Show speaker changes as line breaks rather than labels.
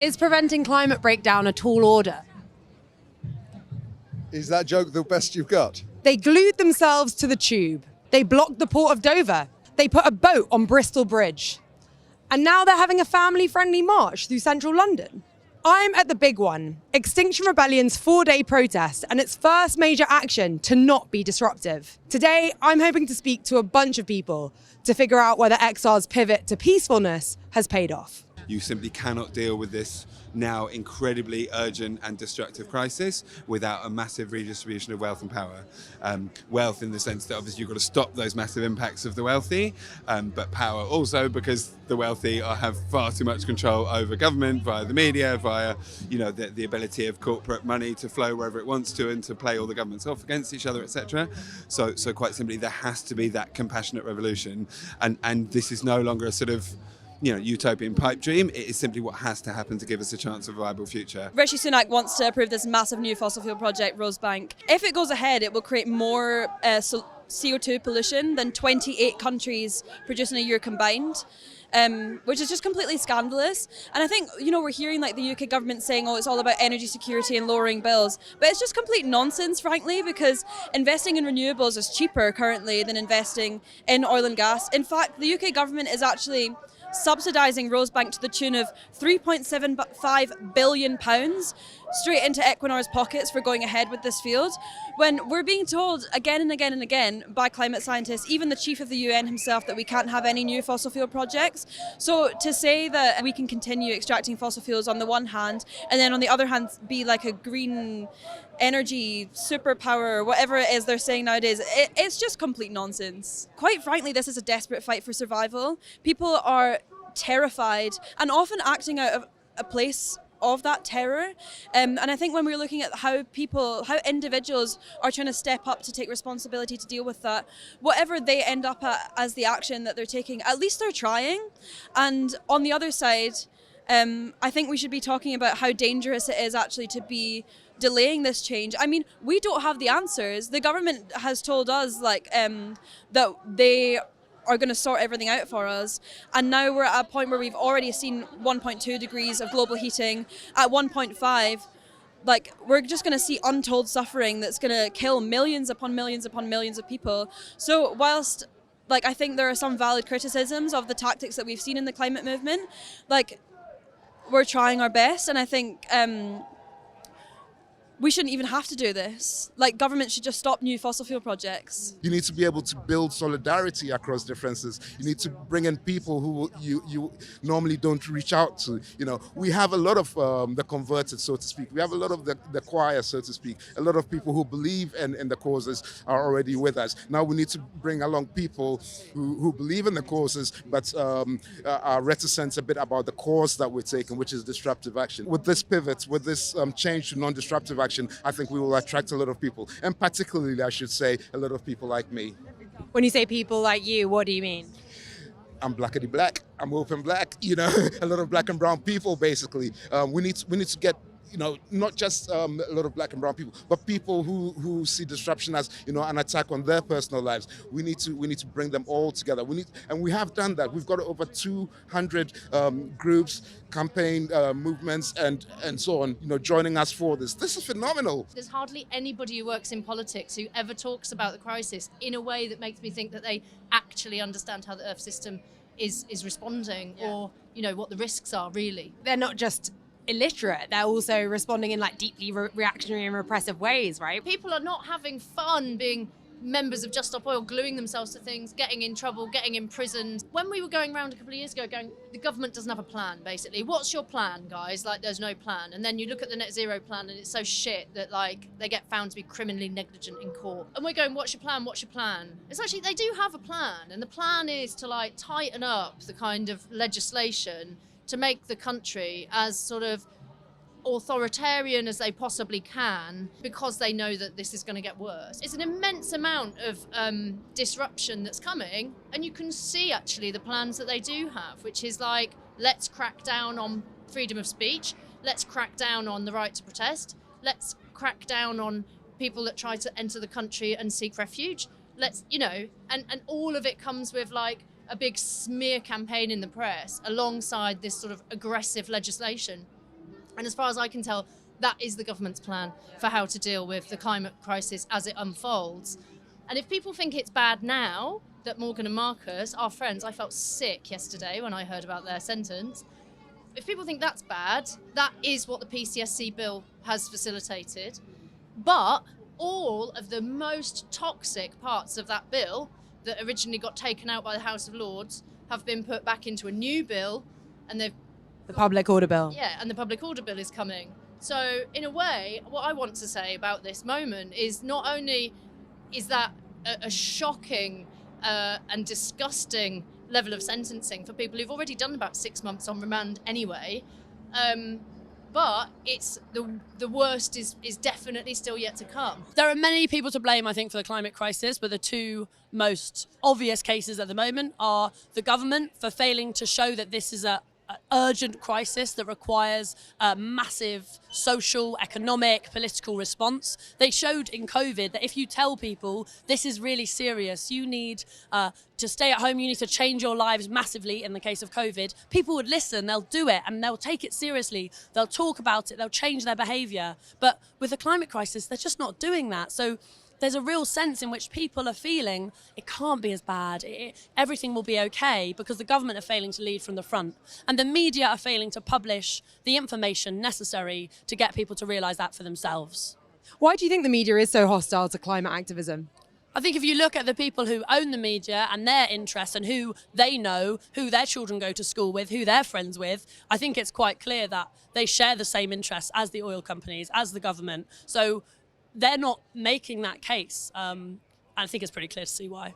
Is preventing climate breakdown a tall order?
Is that joke the best you've got?
They glued themselves to the tube. They blocked the port of Dover. They put a boat on Bristol Bridge. And now they're having a family-friendly march through central London. I'm at the big one, Extinction Rebellion's 4-day protest and its first major action to not be disruptive. Today, I'm hoping to speak to a bunch of people to figure out whether XR's pivot to peacefulness has paid off.
You simply cannot deal with this now incredibly urgent and destructive crisis without a massive redistribution of wealth and power. Wealth in the sense that obviously you've got to stop those massive impacts of the wealthy, but power also because the wealthy have far too much control over government via the media, via the ability of corporate money to flow wherever it wants to and to play all the governments off against each other, etc. So quite simply, there has to be that compassionate revolution, and this is no longer a sort of utopian pipe dream. It is simply what has to happen to give us a chance of a viable future.
Rishi Sunak wants to approve this massive new fossil fuel project, Rosebank. If it goes ahead, it will create more CO2 pollution than 28 countries produce in a year combined. Which is just completely scandalous. And I think, we're hearing like the UK government saying, it's all about energy security and lowering bills. But it's just complete nonsense, frankly, because investing in renewables is cheaper currently than investing in oil and gas. In fact, the UK government is actually subsidising Rosebank to the tune of £3.75 billion straight into Equinor's pockets for going ahead with this field, when we're being told again and again and again by climate scientists, even the chief of the UN himself, that we can't have any new fossil fuel projects. So to say that we can continue extracting fossil fuels on the one hand, and then on the other hand be like a green energy superpower, whatever it is they're saying nowadays, it's just complete nonsense. Quite frankly, this is a desperate fight for survival. People are terrified and often acting out of a place of that terror. And I think when we're looking at how individuals are trying to step up to take responsibility to deal with that, whatever they end up at as the action that they're taking, at least they're trying. And on the other side, I think we should be talking about how dangerous it is actually to be delaying this change. I mean, we don't have the answers. The government has told us that they are going to sort everything out for us. And now we're at a point where we've already seen 1.2 degrees of global heating. At 1.5, we're just going to see untold suffering that's going to kill millions upon millions upon millions of people. So whilst I think there are some valid criticisms of the tactics that we've seen in the climate movement, we're trying our best, and I think we shouldn't even have to do this. Government should just stop new fossil fuel projects.
You need to be able to build solidarity across differences. You need to bring in people who you normally don't reach out to. We have a lot of the converted, so to speak. We have a lot of the choir, so to speak. A lot of people who believe in the causes are already with us. Now we need to bring along people who believe in the causes, but are reticent a bit about the cause that we're taking, which is disruptive action. With this pivot, with this change to non-disruptive action, I think we will attract a lot of people, and particularly, I should say, a lot of people like me.
When you say people like you, what do you mean?
I'm blackity black. I'm open black. A lot of black and brown people. Basically, we need to get. Not just a lot of black and brown people, but people who see disruption as an attack on their personal lives. We need to bring them all together. And we have done that. We've got over 200 groups, campaign movements, and so on. Joining us for this. This is phenomenal.
There's hardly anybody who works in politics who ever talks about the crisis in a way that makes me think that they actually understand how the Earth system is responding, or what the risks are really.
They're not just illiterate, they're also responding in deeply reactionary and repressive ways, right?
People are not having fun being members of Just Stop Oil, gluing themselves to things, getting in trouble, getting imprisoned. When we were going around a couple of years ago going, the government doesn't have a plan, basically. What's your plan, guys? There's no plan. And then you look at the net zero plan and it's so shit that they get found to be criminally negligent in court. And we're going, what's your plan? What's your plan? It's actually, they do have a plan. And the plan is to tighten up the kind of legislation to make the country as sort of authoritarian as they possibly can, because they know that this is going to get worse. It's an immense amount of disruption that's coming, and you can see actually the plans that they do have, which is let's crack down on freedom of speech, let's crack down on the right to protest, let's crack down on people that try to enter the country and seek refuge, and all of it comes with a big smear campaign in the press alongside this sort of aggressive legislation. And as far as I can tell, that is the government's plan for how to deal with the climate crisis as it unfolds. And if people think it's bad now that Morgan and Marcus, our friends, I felt sick yesterday when I heard about their sentence. If people think that's bad, that is what the PCSC bill has facilitated. But all of the most toxic parts of that bill that originally got taken out by the House of Lords have been put back into a new bill, and they've...
The public order bill.
Yeah, and the public order bill is coming. So, in a way, what I want to say about this moment is not only is that a shocking and disgusting level of sentencing for people who've already done about 6 months on remand anyway, but it's the worst is definitely still yet to come.
There are many people to blame, I think, for the climate crisis, but the two most obvious cases at the moment are the government for failing to show that this is an urgent crisis that requires a massive social, economic, political response. They showed in COVID that if you tell people this is really serious, you need to stay at home, you need to change your lives massively in the case of COVID, people would listen, they'll do it, and they'll take it seriously. They'll talk about it, they'll change their behaviour. But with the climate crisis, they're just not doing that. So there's a real sense in which people are feeling it can't be as bad, everything will be okay, because the government are failing to lead from the front. And the media are failing to publish the information necessary to get people to realise that for themselves.
Why do you think the media is so hostile to climate activism?
I think if you look at the people who own the media and their interests and who they know, who their children go to school with, who they're friends with, I think it's quite clear that they share the same interests as the oil companies, as the government. So they're not making that case. And I think it's pretty clear to see why.